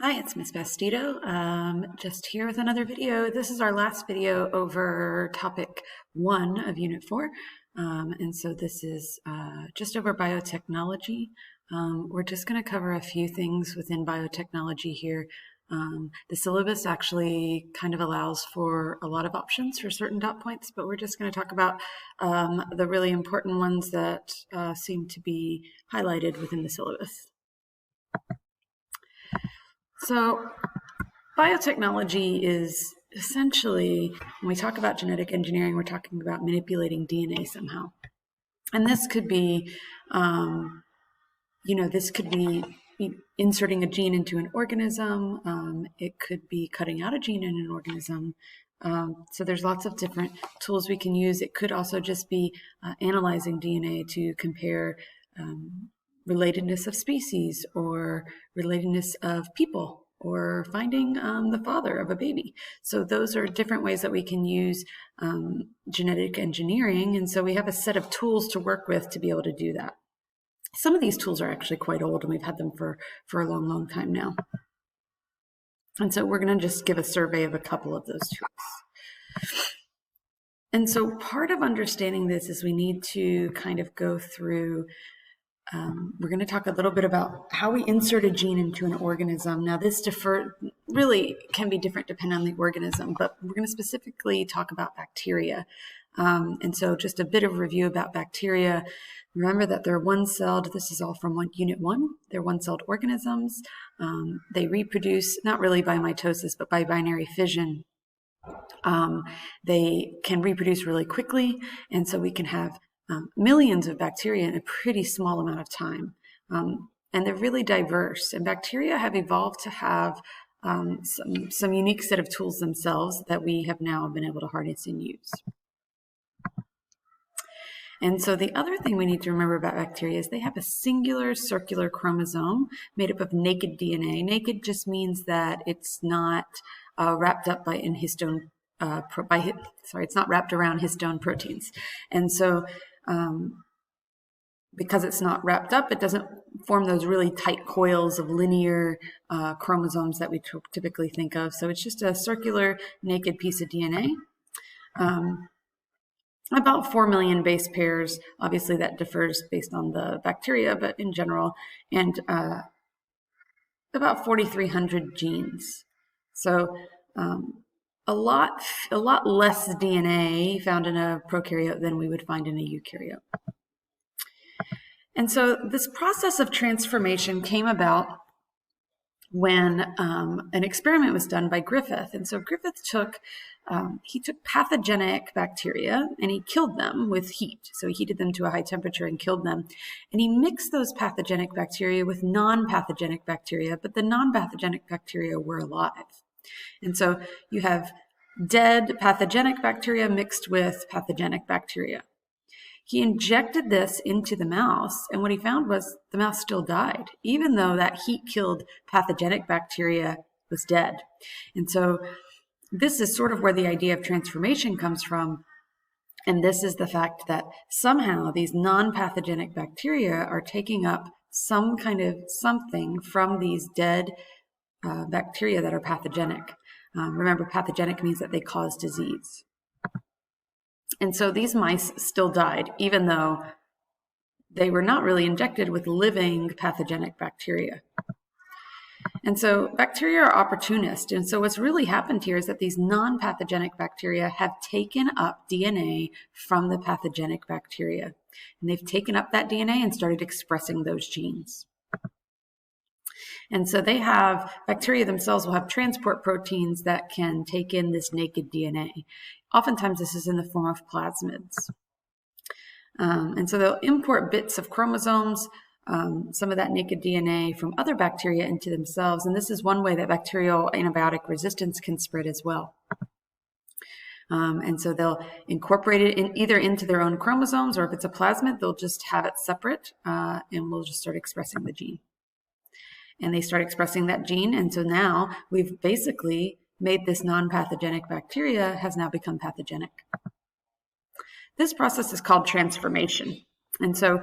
Hi, it's Miss Bastido. Just here with another video. This is our last video over topic 1 of Unit 4. And so this is just over biotechnology. We're just going to cover a few things within biotechnology here. The syllabus actually kind of allows for a lot of options for certain dot points, but we're just going to talk about the really important ones that seem to be highlighted within the syllabus. So biotechnology is essentially, when we talk about genetic engineering, we're talking about manipulating DNA somehow. And this could be, this could be inserting a gene into an organism. It could be cutting out a gene in an organism. So there's lots of different tools we can use. It could also just be analyzing DNA to compare relatedness of species or relatedness of people, or finding the father of a baby. So those are different ways that we can use genetic engineering. And so we have a set of tools to work with to be able to do that. Some of these tools are actually quite old, and we've had them for a long, long time now. And so we're going to just give a survey of a couple of those tools. And so part of understanding this is we need to kind of go through we're going to talk a little bit about how we insert a gene into an organism. Now, this really can be different depending on the organism, but we're going to specifically talk about bacteria. And so just a bit of review about bacteria. Remember that they're one-celled. This is all from Unit 1. They're one-celled organisms. They reproduce, not really by mitosis, but by binary fission. They can reproduce really quickly, and so we can have millions of bacteria in a pretty small amount of time. And they're really diverse. And bacteria have evolved to have some unique set of tools themselves that we have now been able to harness and use. And so the other thing we need to remember about bacteria is they have a singular circular chromosome made up of naked DNA. Naked just means that it's not wrapped up in histone. It's not wrapped around histone proteins. And so because it's not wrapped up, it doesn't form those really tight coils of linear chromosomes that we typically think of. So it's just a circular, naked piece of DNA. About 4 million base pairs. Obviously, that differs based on the bacteria, but in general, and about 4,300 genes. So a lot less DNA found in a prokaryote than we would find in a eukaryote. And so this process of transformation came about when an experiment was done by Griffith. And so Griffith took pathogenic bacteria and he killed them with heat. So he heated them to a high temperature and killed them. And he mixed those pathogenic bacteria with non-pathogenic bacteria, but the non-pathogenic bacteria were alive. And so you have dead pathogenic bacteria mixed with pathogenic bacteria. He injected this into the mouse, and what he found was the mouse still died, even though that heat-killed pathogenic bacteria was dead. And so this is sort of where the idea of transformation comes from. And this is the fact that somehow these non-pathogenic bacteria are taking up some kind of something from these dead bacteria that are pathogenic. Remember, pathogenic means that they cause disease. And so these mice still died, even though they were not really injected with living pathogenic bacteria. And so bacteria are opportunist. And so what's really happened here is that these non-pathogenic bacteria have taken up DNA from the pathogenic bacteria. And they've taken up that DNA and started expressing those genes. And so bacteria themselves will have transport proteins that can take in this naked DNA. Oftentimes this is in the form of plasmids. And so they'll import bits of chromosomes, some of that naked DNA from other bacteria into themselves. And this is one way that bacterial antibiotic resistance can spread as well. And so they'll incorporate it either into their own chromosomes, or if it's a plasmid, they'll just have it separate and we'll just start expressing the gene. And they start expressing that gene. And so now we've basically made this non-pathogenic bacteria has now become pathogenic. This process is called transformation. And so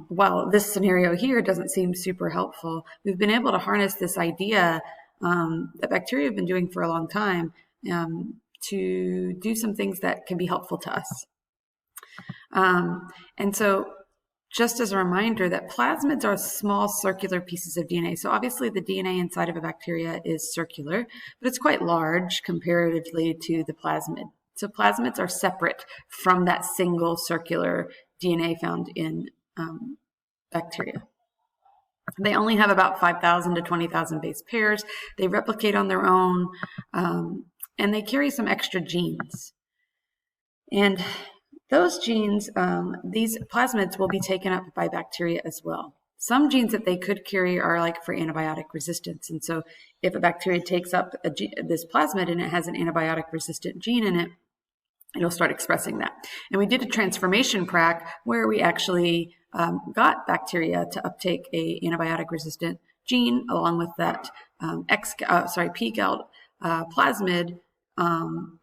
while this scenario here doesn't seem super helpful, we've been able to harness this idea that bacteria have been doing for a long time to do some things that can be helpful to us. And so just as a reminder that plasmids are small circular pieces of DNA. So obviously the DNA inside of a bacteria is circular, but it's quite large comparatively to the plasmid. So plasmids are separate from that single circular DNA found in bacteria. They only have about 5,000 to 20,000 base pairs. They replicate on their own, and they carry some extra genes. And those genes, these plasmids will be taken up by bacteria as well. Some genes that they could carry are like for antibiotic resistance. And so if a bacteria takes up this plasmid and it has an antibiotic resistant gene in it, it'll start expressing that. And we did a transformation prac where we actually got bacteria to uptake a antibiotic resistant gene along with that p-gal plasmid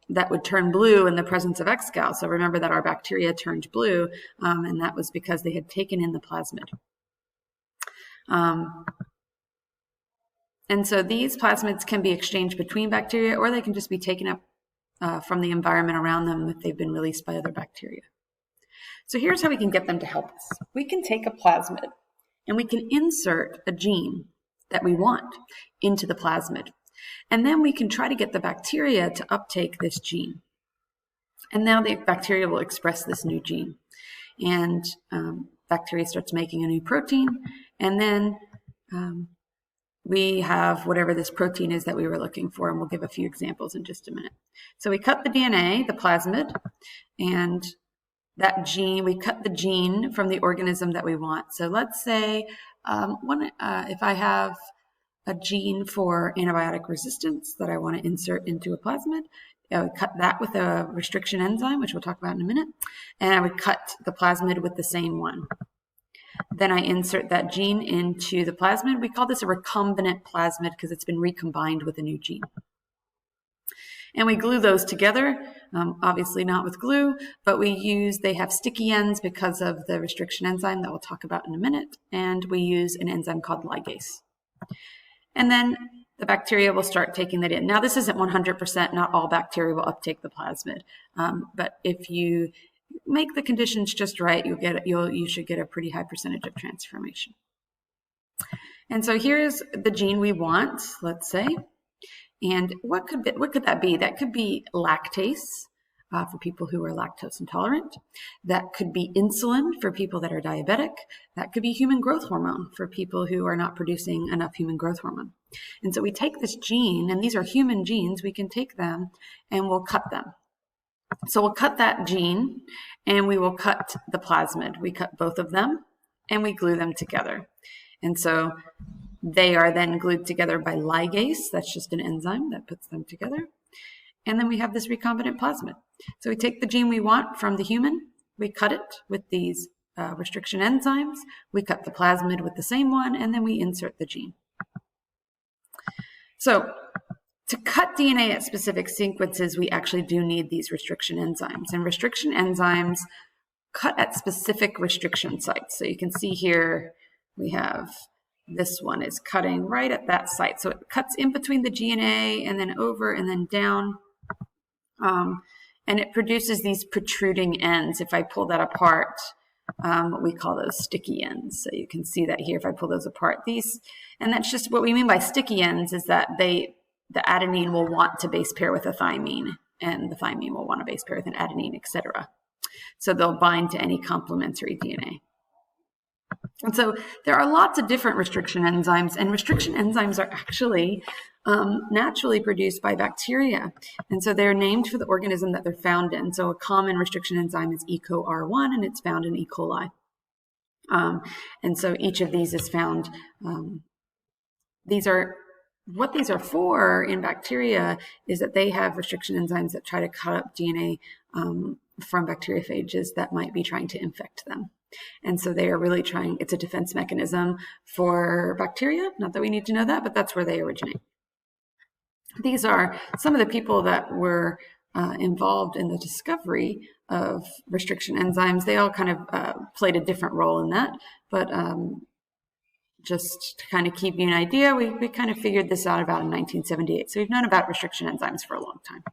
that would turn blue in the presence of X-gal. So remember that our bacteria turned blue, and that was because they had taken in the plasmid. And so these plasmids can be exchanged between bacteria, or they can just be taken up from the environment around them if they've been released by other bacteria. So here's how we can get them to help us. We can take a plasmid and we can insert a gene that we want into the plasmid. And then we can try to get the bacteria to uptake this gene. And now the bacteria will express this new gene. And bacteria starts making a new protein. And then we have whatever this protein is that we were looking for. And we'll give a few examples in just a minute. So we cut the DNA, the plasmid, and that gene, we cut the gene from the organism that we want. So let's say if I have a gene for antibiotic resistance that I want to insert into a plasmid, I would cut that with a restriction enzyme, which we'll talk about in a minute, and I would cut the plasmid with the same one. Then I insert that gene into the plasmid. We call this a recombinant plasmid because it's been recombined with a new gene. And we glue those together, obviously not with glue, but they have sticky ends because of the restriction enzyme that we'll talk about in a minute, and we use an enzyme called ligase. And then the bacteria will start taking that in. Now, this isn't 100%, not all bacteria will uptake the plasmid, but if you make the conditions just right, you should get a pretty high percentage of transformation. And so here's the gene we want, let's say. And what could that be? That could be lactase for people who are lactose intolerant. That could be insulin for people that are diabetic. That could be human growth hormone for people who are not producing enough human growth hormone. And so we take this gene, and these are human genes. We can take them and we'll cut them. So we'll cut that gene and we will cut the plasmid. We cut both of them and we glue them together. And so they are then glued together by ligase. That's just an enzyme that puts them together. And then we have this recombinant plasmid. So we take the gene we want from the human, we cut it with these restriction enzymes, we cut the plasmid with the same one, and then we insert the gene. So to cut DNA at specific sequences, we actually do need these restriction enzymes. And restriction enzymes cut at specific restriction sites. So you can see here we have this one is cutting right at that site. So it cuts in between the GNA and then over and then down. And it produces these protruding ends. If I pull that apart, we call those sticky ends. So you can see that here if I pull those apart. And that's just what we mean by sticky ends is that the adenine will want to base pair with a thymine, and the thymine will want to base pair with an adenine, etc. So they'll bind to any complementary DNA. And so there are lots of different restriction enzymes, and restriction enzymes are actually naturally produced by bacteria. And so they're named for the organism that they're found in. So a common restriction enzyme is EcoR1, and it's found in E. coli. And so each of these is found, what these are for in bacteria is that they have restriction enzymes that try to cut up DNA from bacteriophages that might be trying to infect them. And so they are really trying, it's a defense mechanism for bacteria. Not that we need to know that, but that's where they originate. These are some of the people that were involved in the discovery of restriction enzymes. They all kind of played a different role in that, but just to kind of keep you an idea, we kind of figured this out about in 1978. So we've known about restriction enzymes for a long time.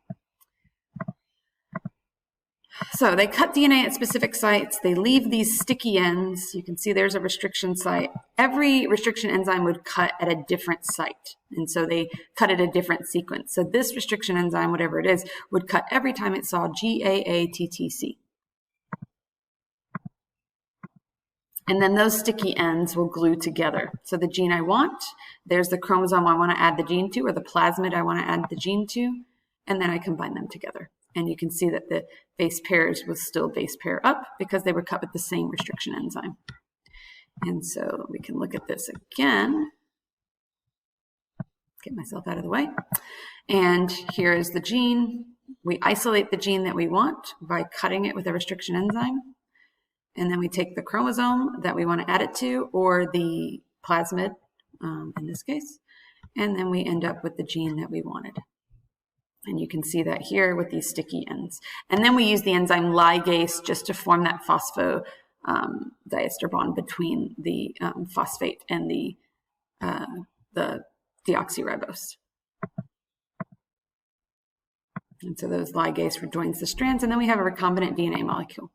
So they cut DNA at specific sites. They leave these sticky ends. You can see there's a restriction site. Every restriction enzyme would cut at a different site. And so they cut at a different sequence. So this restriction enzyme, whatever it is, would cut every time it saw GAATTC. And then those sticky ends will glue together. So the gene I want, there's the chromosome I want to add the gene to, or the plasmid I want to add the gene to, and then I combine them together. And you can see that the base pairs will still base pair up because they were cut with the same restriction enzyme. And so we can look at this again. Get myself out of the way. And here is the gene. We isolate the gene that we want by cutting it with a restriction enzyme. And then we take the chromosome that we want to add it to, or the plasmid in this case, and then we end up with the gene that we wanted. And you can see that here with these sticky ends. And then we use the enzyme ligase just to form that phosphodiester bond between the phosphate and the deoxyribose. And so those ligase rejoins the strands, and then we have a recombinant DNA molecule.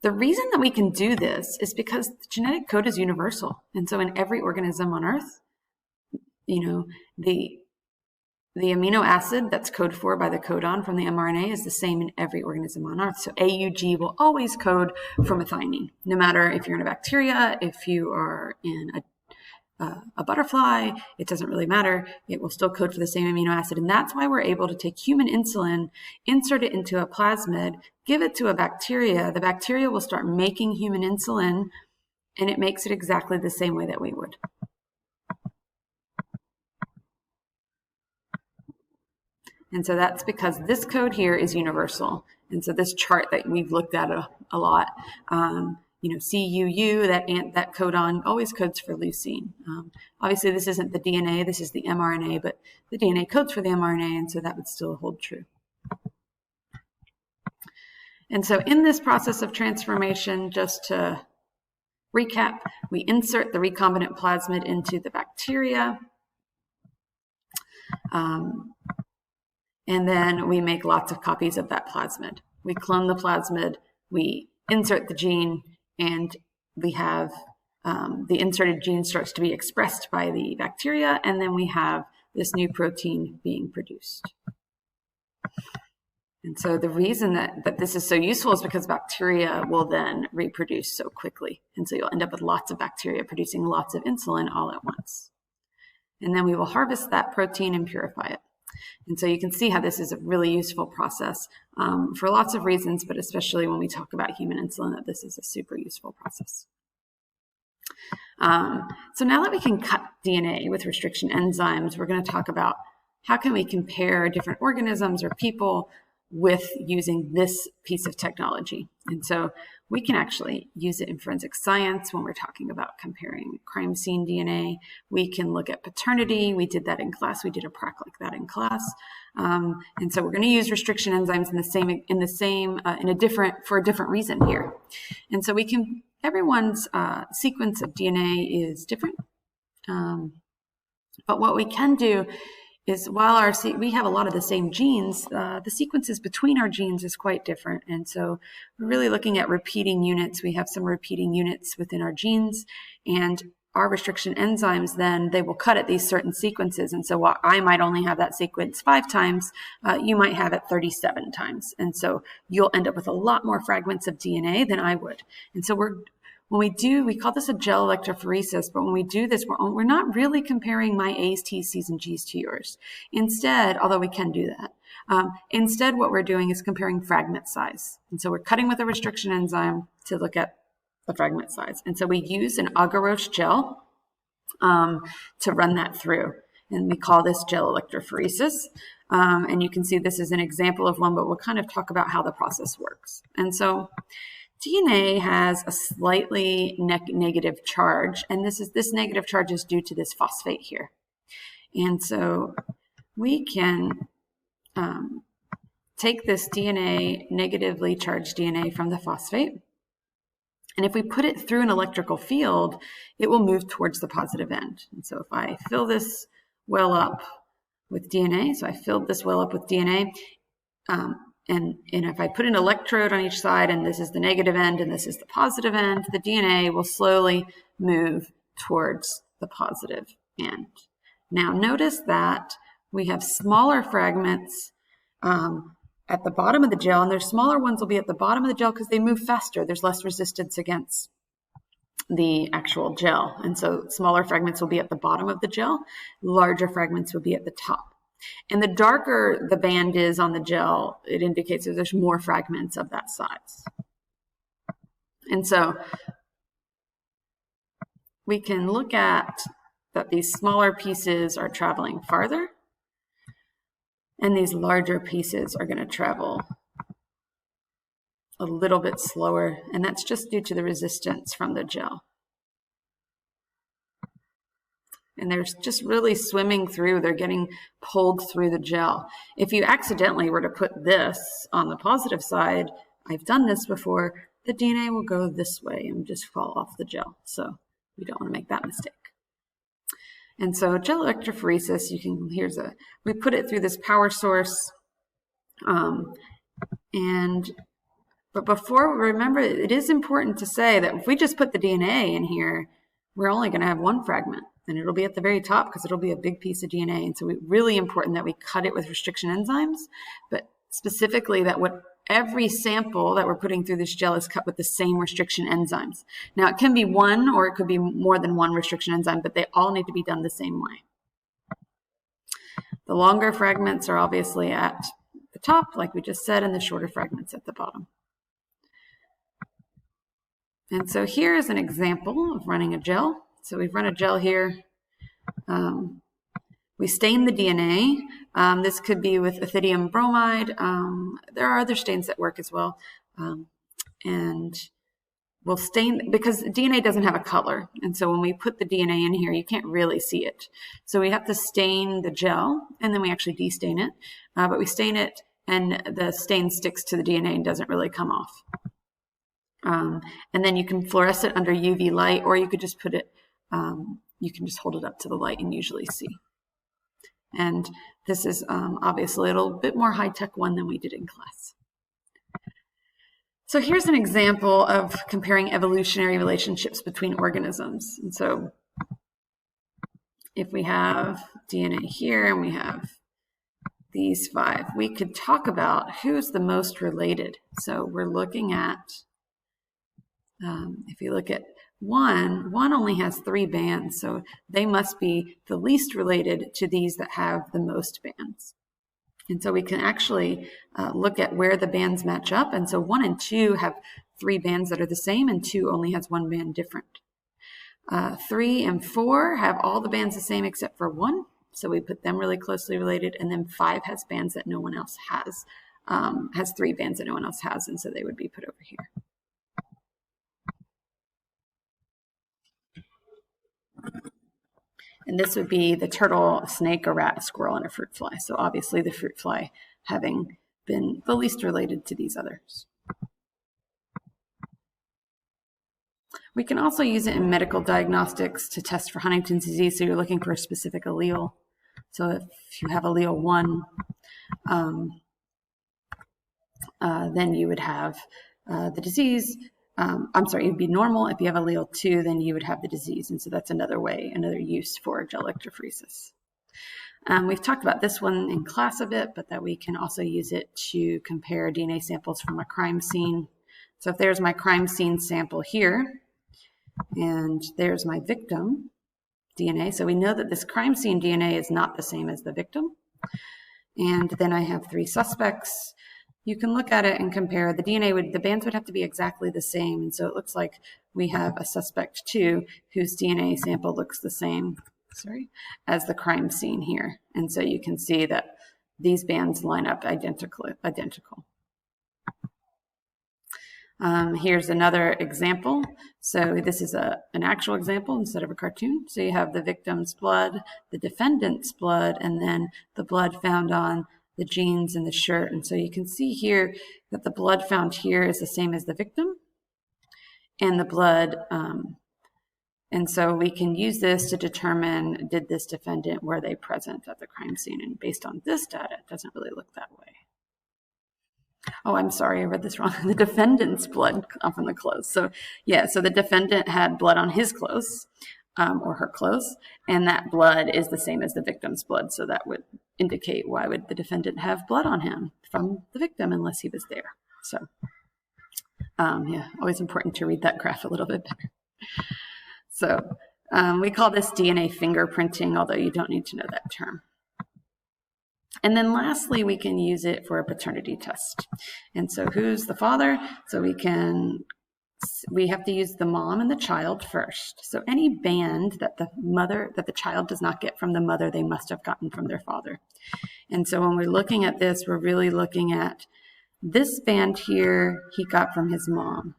The reason that we can do this is because the genetic code is universal. And so in every organism on Earth, you know, the amino acid that's coded for by the codon from the mRNA is the same in every organism on Earth. So AUG will always code for methionine, no matter if you're in a bacteria, if you are in a butterfly, it doesn't really matter. It will still code for the same amino acid. And that's why we're able to take human insulin, insert it into a plasmid, give it to a bacteria. The bacteria will start making human insulin, and it makes it exactly the same way that we would. And so that's because this code here is universal. And so this chart that we've looked at a lot, you know, CUU, that codon always codes for leucine. Obviously, this isn't the DNA, this is the mRNA, but the DNA codes for the mRNA, and so that would still hold true. And so in this process of transformation, just to recap, we insert the recombinant plasmid into the bacteria. And then we make lots of copies of that plasmid. We clone the plasmid, we insert the gene, and we have the inserted gene starts to be expressed by the bacteria, and then we have this new protein being produced. And so the reason that this is so useful is because bacteria will then reproduce so quickly. And so you'll end up with lots of bacteria producing lots of insulin all at once. And then we will harvest that protein and purify it. And so you can see how this is a really useful process for lots of reasons, but especially when we talk about human insulin, that this is a super useful process. So now that we can cut DNA with restriction enzymes, we're going to talk about how can we compare different organisms or people with using this piece of technology. And so we can actually use it in forensic science when we're talking about comparing crime scene DNA. We can look at paternity. We did that in class. We did a prac like that in class. And so we're going to use restriction enzymes for a different reason here. And so everyone's sequence of DNA is different. But what we can do is while we have a lot of the same genes, the sequences between our genes is quite different. And so we're really looking at repeating units. We have some repeating units within our genes, and our restriction enzymes, then they will cut at these certain sequences. And so while I might only have that sequence 5 times, you might have it 37 times. And so you'll end up with a lot more fragments of DNA than I would. And so we call this a gel electrophoresis, but when we do this, we're not really comparing my A's, T's, C's, and G's to yours. Instead, although we can do that, instead what we're doing is comparing fragment size. And so we're cutting with a restriction enzyme to look at the fragment size. And so we use an agarose gel to run that through. And we call this gel electrophoresis. And you can see this is an example of one, but we'll kind of talk about how the process works. And so DNA has a slightly negative charge, and this negative charge is due to this phosphate here. And so we can take this DNA, negatively charged DNA from the phosphate, and if we put it through an electrical field, it will move towards the positive end. And so if I fill this well up with DNA, so I filled this well up with DNA, and if I put an electrode on each side, and this is the negative end and this is the positive end, the DNA will slowly move towards the positive end. Now notice that we have smaller fragments at the bottom of the gel, and their smaller ones will be at the bottom of the gel because they move faster. There's less resistance against the actual gel. And so smaller fragments will be at the bottom of the gel, larger fragments will be at the top. And the darker the band is on the gel, it indicates that there's more fragments of that size. And so we can look at that these smaller pieces are traveling farther, and these larger pieces are going to travel a little bit slower, and that's just due to the resistance from the gel. And they're just really swimming through, they're getting pulled through the gel. If you accidentally were to put this on the positive side, I've done this before, the DNA will go this way and just fall off the gel. So we don't want to make that mistake. And so gel electrophoresis, we put it through this power source. But before, remember, it is important to say that if we just put the DNA in here, we're only going to have one fragment, and it'll be at the very top because it'll be a big piece of DNA. And so it's really important that we cut it with restriction enzymes, but specifically that every sample that we're putting through this gel is cut with the same restriction enzymes. Now, it can be one or it could be more than one restriction enzyme, but they all need to be done the same way. The longer fragments are obviously at the top, like we just said, and the shorter fragments at the bottom. And so here is an example of running a gel. So we've run a gel here. We stain the DNA. This could be with ethidium bromide. There are other stains that work as well. And we'll stain, because DNA doesn't have a color. And so when we put the DNA in here, you can't really see it. So we have to stain the gel, and then we actually destain it. But we stain it, and the stain sticks to the DNA and doesn't really come off. And then you can fluoresce it under UV light, or you could just put it, you can just hold it up to the light and usually see. And this is obviously a little bit more high-tech one than we did in class. So here's an example of comparing evolutionary relationships between organisms. And so if we have DNA here and we have these 5, we could talk about who's the most related. So we're looking at, if you look at one only has 3 bands, so they must be the least related to these that have the most bands. And so we can actually look at where the bands match up. And so 1 and 2 have 3 bands that are the same, and 2 only has 1 band different. 3 and 4 have all the bands the same except for 1, so we put them really closely related. And then 5 has bands that no one else has 3 bands that no one else has, and so they would be put over here. And this would be the turtle, a snake, a rat, a squirrel, and a fruit fly. So obviously the fruit fly having been the least related to these others. We can also use it in medical diagnostics to test for Huntington's disease. So you're looking for a specific allele. So if you have allele 1, then you would have the disease. You'd be normal. If you have allele 2, then you would have the disease. And so that's another way, another use for gel electrophoresis. We've talked about this one in class a bit, but that we can also use it to compare DNA samples from a crime scene. So if there's my crime scene sample here, and there's my victim DNA. So we know that this crime scene DNA is not the same as the victim. And then I have 3 suspects. You can look at it and compare. The DNA the bands would have to be exactly the same. And so it looks like we have a suspect 2 whose DNA sample looks the same, as the crime scene here. And so you can see that these bands line up identical. Here's another example. So this is an actual example instead of a cartoon. So you have the victim's blood, the defendant's blood, and then the blood found on the jeans and the shirt. And so you can see here that the blood found here is the same as the victim and the blood. And so we can use this to determine, did this defendant, were they present at the crime scene? And based on this data, it doesn't really look that way. Oh, I'm sorry, I read this wrong. The defendant's blood from the clothes. So yeah, so the defendant had blood on his clothes or her clothes, and that blood is the same as the victim's blood. So that would indicate, why would the defendant have blood on him from the victim unless he was there? So yeah, always important to read that graph a little bit better. So we call this DNA fingerprinting, although you don't need to know that term. And then lastly, we can use it for a paternity test. And so who's the father? So we have to use the mom and the child first. So any band that the child does not get from the mother, they must have gotten from their father. And so when we're looking at this, we're really looking at this band here, he got from his mom.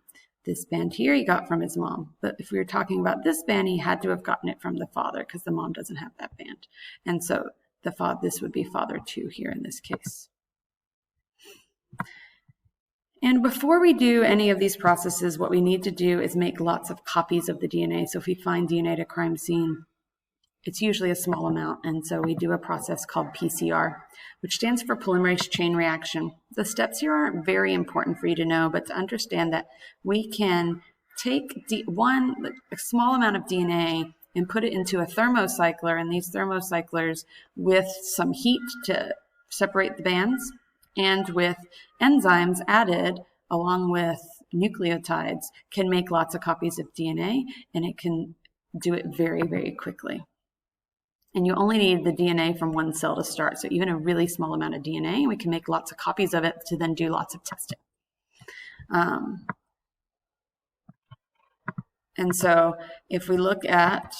This band here, he got from his mom. But if we were talking about this band, he had to have gotten it from the father because the mom doesn't have that band. And so this would be father 2 here in this case. And before we do any of these processes, what we need to do is make lots of copies of the DNA. So if we find DNA at a crime scene, it's usually a small amount. And so we do a process called PCR, which stands for polymerase chain reaction. The steps here aren't very important for you to know, but to understand that we can take a small amount of DNA and put it into a thermocycler, and these thermocyclers with some heat to separate the bands and with enzymes added along with nucleotides can make lots of copies of DNA, and it can do it very, very quickly. And you only need the DNA from one cell to start. So even a really small amount of DNA, we can make lots of copies of it to then do lots of testing. And so if we look at,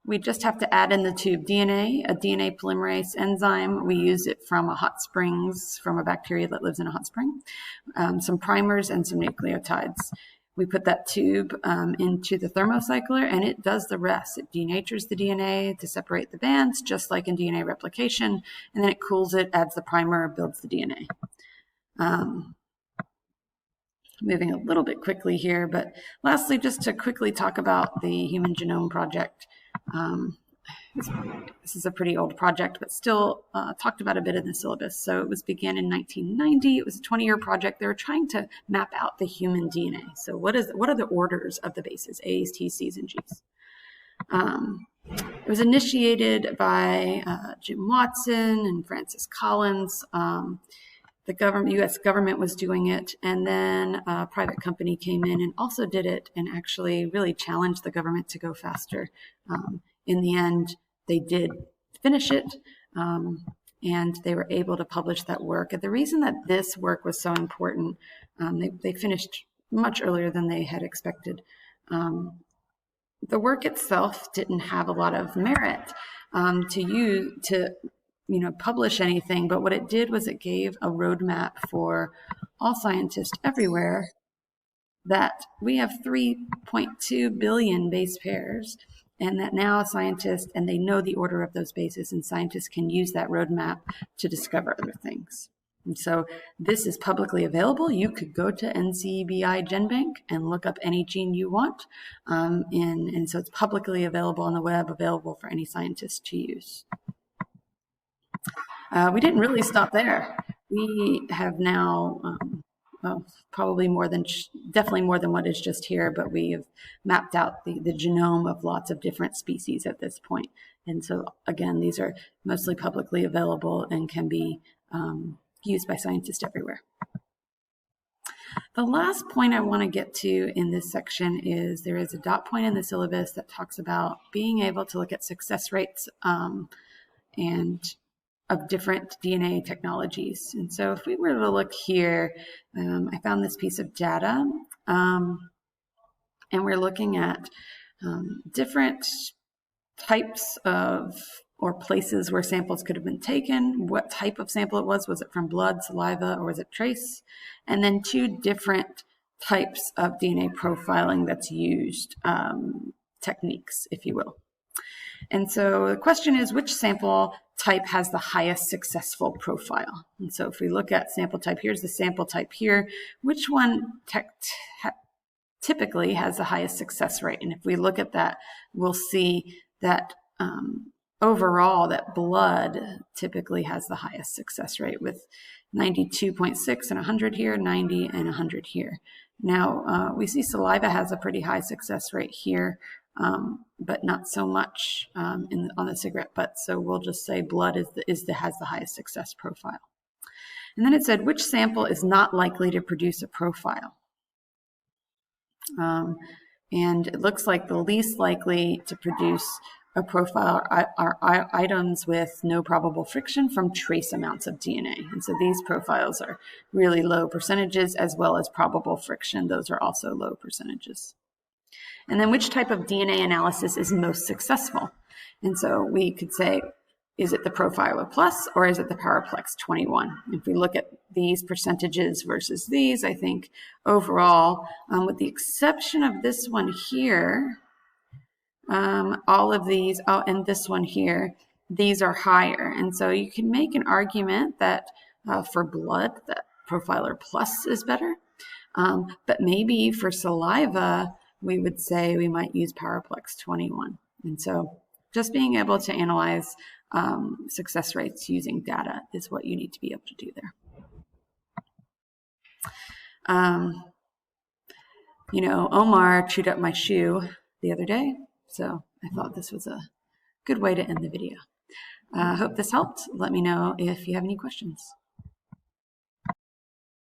we just have to add in the tube DNA, a DNA polymerase enzyme. We use it from a hot springs, from a bacteria that lives in a hot spring, some primers and some nucleotides. We put that tube into the thermocycler and it does the rest. It denatures the DNA to separate the bands, just like in DNA replication, and then it cools it, adds the primer, builds the DNA. Moving a little bit quickly here, but lastly, just to quickly talk about the Human Genome Project. This is a pretty old project, but still talked about a bit in the syllabus. So it was began in 1990. It was a 20-year project. They were trying to map out the human DNA. So what are the orders of the bases, A's, T's, C's, and G's? It was initiated by Jim Watson and Francis Collins. The U.S. government was doing it, and then a private company came in and also did it and actually really challenged the government to go faster. In the end, they did finish it, and they were able to publish that work. And the reason that this work was so important, they finished much earlier than they had expected. The work itself didn't have a lot of merit to publish anything, but what it did was it gave a roadmap for all scientists everywhere that we have 3.2 billion base pairs, and that now scientists, and they know the order of those bases, and scientists can use that roadmap to discover other things. And so this is publicly available. You could go to NCBI GenBank and look up any gene you want, and so it's publicly available on the web, available for any scientist to use. We didn't really stop there. We have now, probably definitely more than what is just here, but we have mapped out the genome of lots of different species at this point. And so again, these are mostly publicly available and can be used by scientists everywhere. The last point I want to get to in this section is there is a dot point in the syllabus that talks about being able to look at success rates and of different DNA technologies. And so if we were to look here, I found this piece of data, and we're looking at different types of or places where samples could have been taken, what type of sample it was it from blood, saliva, or was it trace? And then 2 different types of DNA profiling that's used, techniques, if you will. And so the question is, which sample type has the highest successful profile? And so if we look at sample type, here's the sample type here, which one typically has the highest success rate? And if we look at that, we'll see that overall, that blood typically has the highest success rate with 92.6 and 100 here, 90 and 100 here. Now, we see saliva has a pretty high success rate here, but not so much on the cigarette butt. So we'll just say blood has the highest success profile. And then it said, which sample is not likely to produce a profile? And it looks like the least likely to produce a profile are items with no probable friction from trace amounts of DNA. And so these profiles are really low percentages, as well as probable friction. Those are also low percentages. And then which type of DNA analysis is most successful? And so we could say, is it the Profiler Plus or is it the PowerPlex 21? If we look at these percentages versus these, I think overall, with the exception of this one here, all of these, and this one here, these are higher. And so you can make an argument that for blood, that Profiler Plus is better. But maybe for saliva, we would say we might use PowerPlex 21. And so just being able to analyze success rates using data is what you need to be able to do there. You know, Omar chewed up my shoe the other day, so I thought this was a good way to end the video. I hope this helped. Let me know if you have any questions.